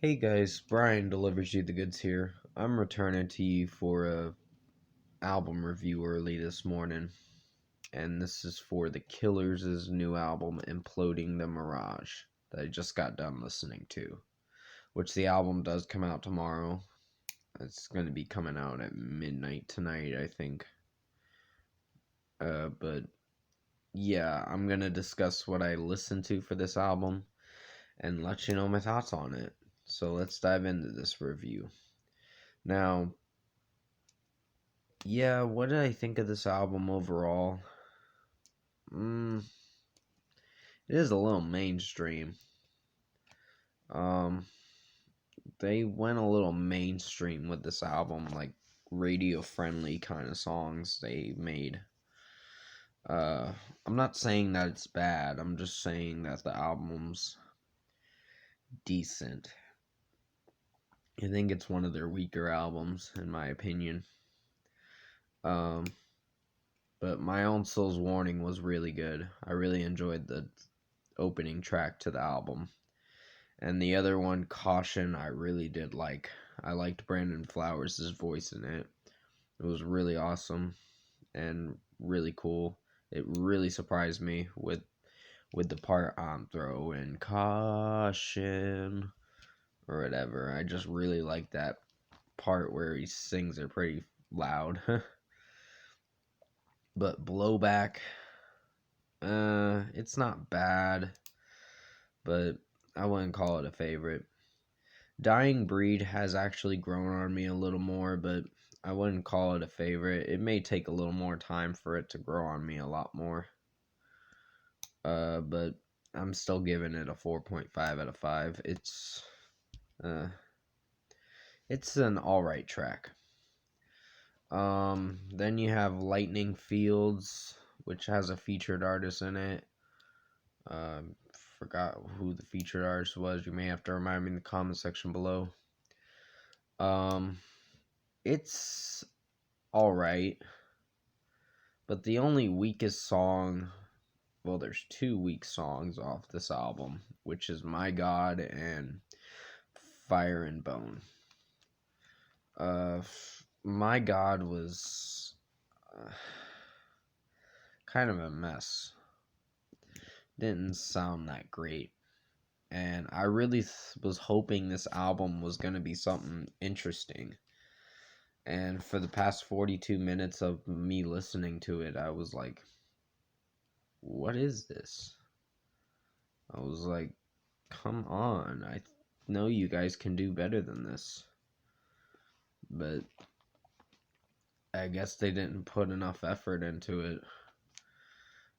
Hey guys, Brian delivers you the goods here. I'm returning to you for a album review early this morning, and this is for The Killers' new album, Imploding the Mirage, that I just got done listening to, which the album does come out tomorrow. It's going to be coming out at midnight tonight, I think. But yeah, I'm going to discuss what I listened to for this album and let you know my thoughts on it. So let's dive into this review. Now, yeah, what did I think of this album overall? It is a little mainstream. Um, they went a little mainstream with this album, like radio-friendly kind of songs they made. I'm not saying that it's bad. I'm just saying that the album's decent. I think it's one of their weaker albums, in my opinion. But My Own Soul's Warning was really good. I really enjoyed the opening track to the album. And the other one, Caution, I really did like. I liked Brandon Flowers' voice in it. It was really awesome and really cool. It really surprised me with the part I'm throwing caution or whatever. I just really like that part where he sings it pretty loud. But Blowback, it's not bad, but I wouldn't call it a favorite. Dying Breed has actually grown on me a little more, but I wouldn't call it a favorite. It may take a little more time for it to grow on me a lot more. But I'm still giving it a 4.5 out of 5. It's an alright track. Then you have Lightning Fields, which has a featured artist in it. Forgot who the featured artist was. You may have to remind me in the comment section below. It's alright, but the only weakest song, well, there's two weak songs off this album, which is My God and Fire and Bone. My God was kind of a mess. Didn't sound that great. And I really was hoping this album was going to be something interesting. And for the past 42 minutes of me listening to it, I was like, what is this? I was like, come on. I know you guys can do better than this. But I guess they didn't put enough effort into it.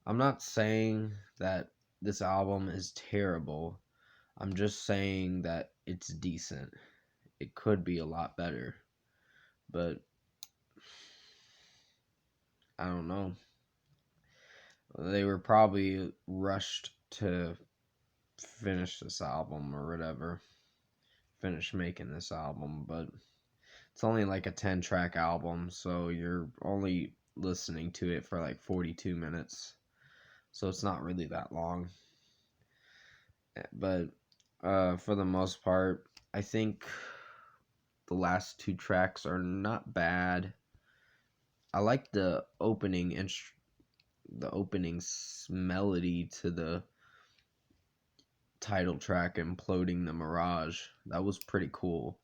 I'm not saying that this album is terrible. I'm just saying that it's decent. It could be a lot better. But I don't know. They were probably rushed to finish this album or whatever. Finish making this album, but it's only like a 10-track album, so you're only listening to it for like 42 minutes. So it's not really that long. But for the most part, I think the last two tracks are not bad. I like the opening melody to the title track, Imploding the Mirage. That was pretty cool.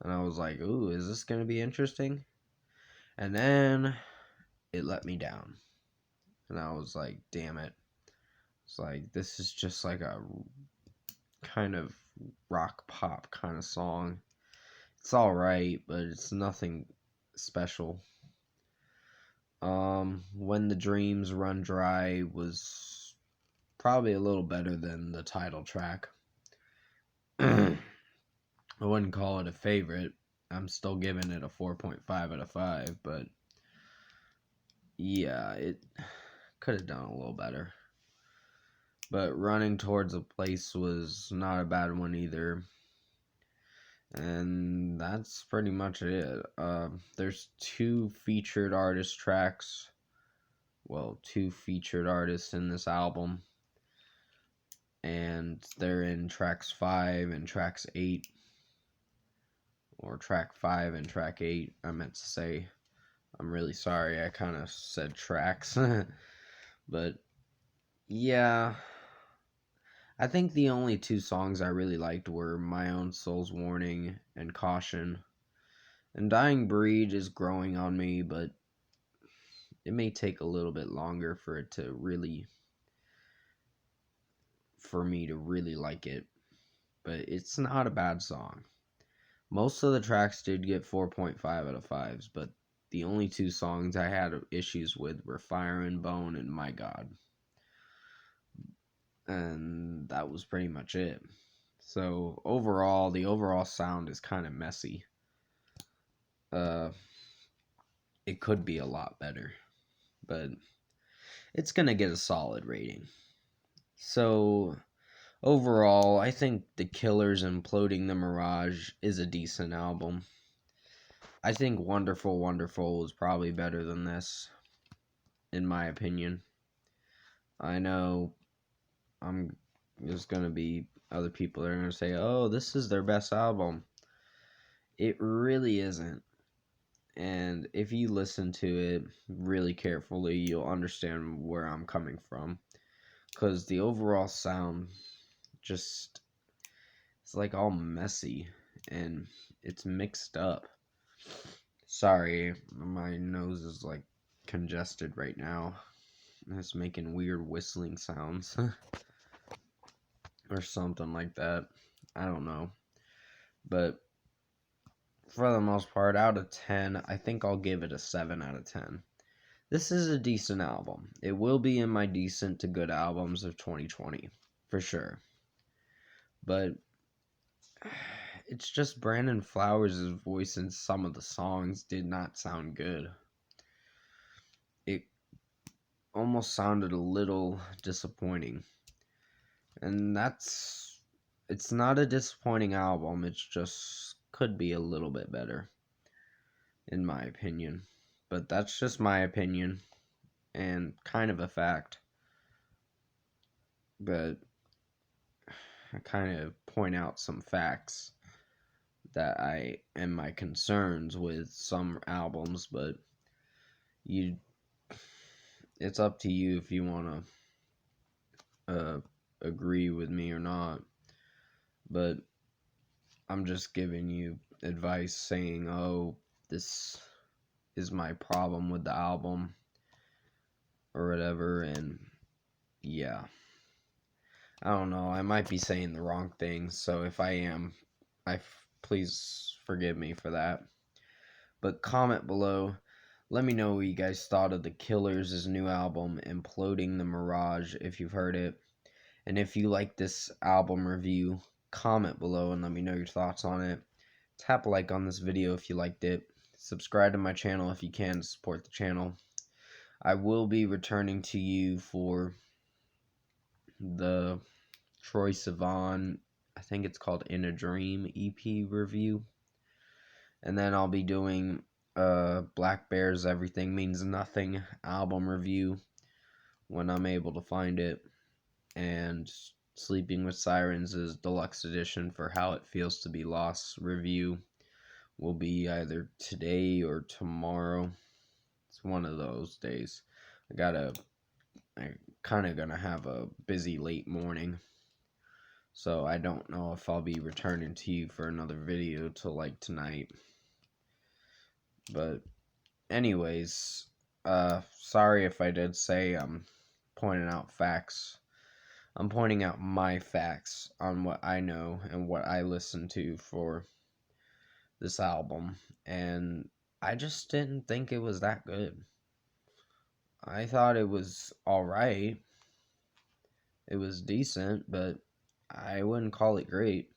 And I was like, ooh, is this going to be interesting? And then it let me down. And I was like, damn it. It's like, this is just like a kind of rock pop kind of song. It's alright, but it's nothing special. When the Dreams Run Dry was probably a little better than the title track. I wouldn't call it a favorite. I'm still giving it a 4.5 out of 5, but yeah, it could have done a little better. But Running Towards a Place was not a bad one either. And that's pretty much it. There's two featured artist tracks. Well, two featured artists in this album. and they're in tracks 5 and tracks 8, or track 5 and track 8, I meant to say. I'm really sorry, I kind of said tracks. But yeah, I think the only 2 songs I really liked were My Own Soul's Warning and Caution. And Dying Breed is growing on me, but it may take a little bit longer for me to really like it. But it's not a bad song. Most of the tracks did get 4.5 out of 5s, but the only 2 songs I had issues with were Fire and Bone and My God. And that was pretty much it. So overall, the overall sound is kind of messy. It could be a lot better, but it's gonna get a solid rating. So overall, I think The Killers Imploding the Mirage is a decent album. I think Wonderful Wonderful was probably better than this, in my opinion. I know there's gonna be other people that are gonna say, oh, this is their best album. It really isn't. And if you listen to it really carefully, you'll understand where I'm coming from. Because the overall sound just, it's like all messy and it's mixed up. Sorry, my nose is like congested right now. It's making weird whistling sounds. Or something like that. I don't know. But for the most part, out of 10, I think I'll give it a 7 out of 10. This is a decent album. It will be in my decent to good albums of 2020, for sure. But it's just Brandon Flowers' voice in some of the songs did not sound good. It almost sounded a little disappointing. And it's not a disappointing album, it's just could be a little bit better, in my opinion. But that's just my opinion, and kind of a fact. But I kind of point out some facts that I and my concerns with some albums, but it's up to you if you want to agree with me or not. But I'm just giving you advice saying, oh, this is my problem with the album or whatever. And yeah, I don't know, I might be saying the wrong things, so if I am, please forgive me for that. But comment below, let me know what you guys thought of The Killers' new album Imploding the Mirage, if you've heard it. And if you like this album review, comment below and let me know your thoughts on it. Tap a like on this video if you liked it. Subscribe to my channel if you can to support the channel. I will be returning to you for the Troye Sivan, I think it's called In a Dream EP review. And then I'll be doing Black Bear's Everything Means Nothing album review when I'm able to find it. And Sleeping with Sirens' deluxe edition for How It Feels to Be Lost review will be either today or tomorrow. It's one of those days. I'm kind of gonna have a busy late morning, so I don't know if I'll be returning to you for another video till like tonight. But anyways, sorry if I did say I'm pointing out facts. I'm pointing out my facts on what I know and what I listen to for this album, and I just didn't think it was that good. I thought it was alright. It was decent, but I wouldn't call it great.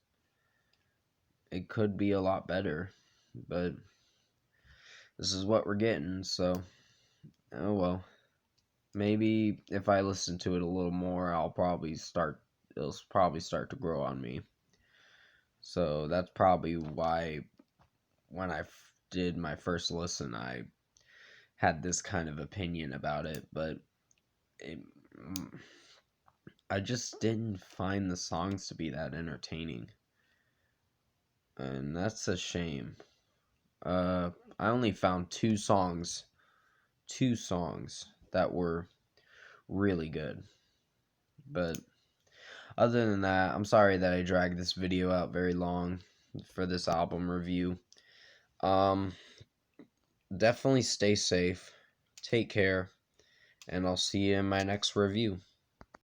It could be a lot better, but this is what we're getting, so oh well. Maybe if I listen to it a little more, it'll probably start to grow on me. So that's probably why when I did my first listen, I had this kind of opinion about it, but I just didn't find the songs to be that entertaining. And that's a shame. I only found two songs that were really good. But other than that, I'm sorry that I dragged this video out very long for this album review. Um, Definitely stay safe, take care, and I'll see you in my next review.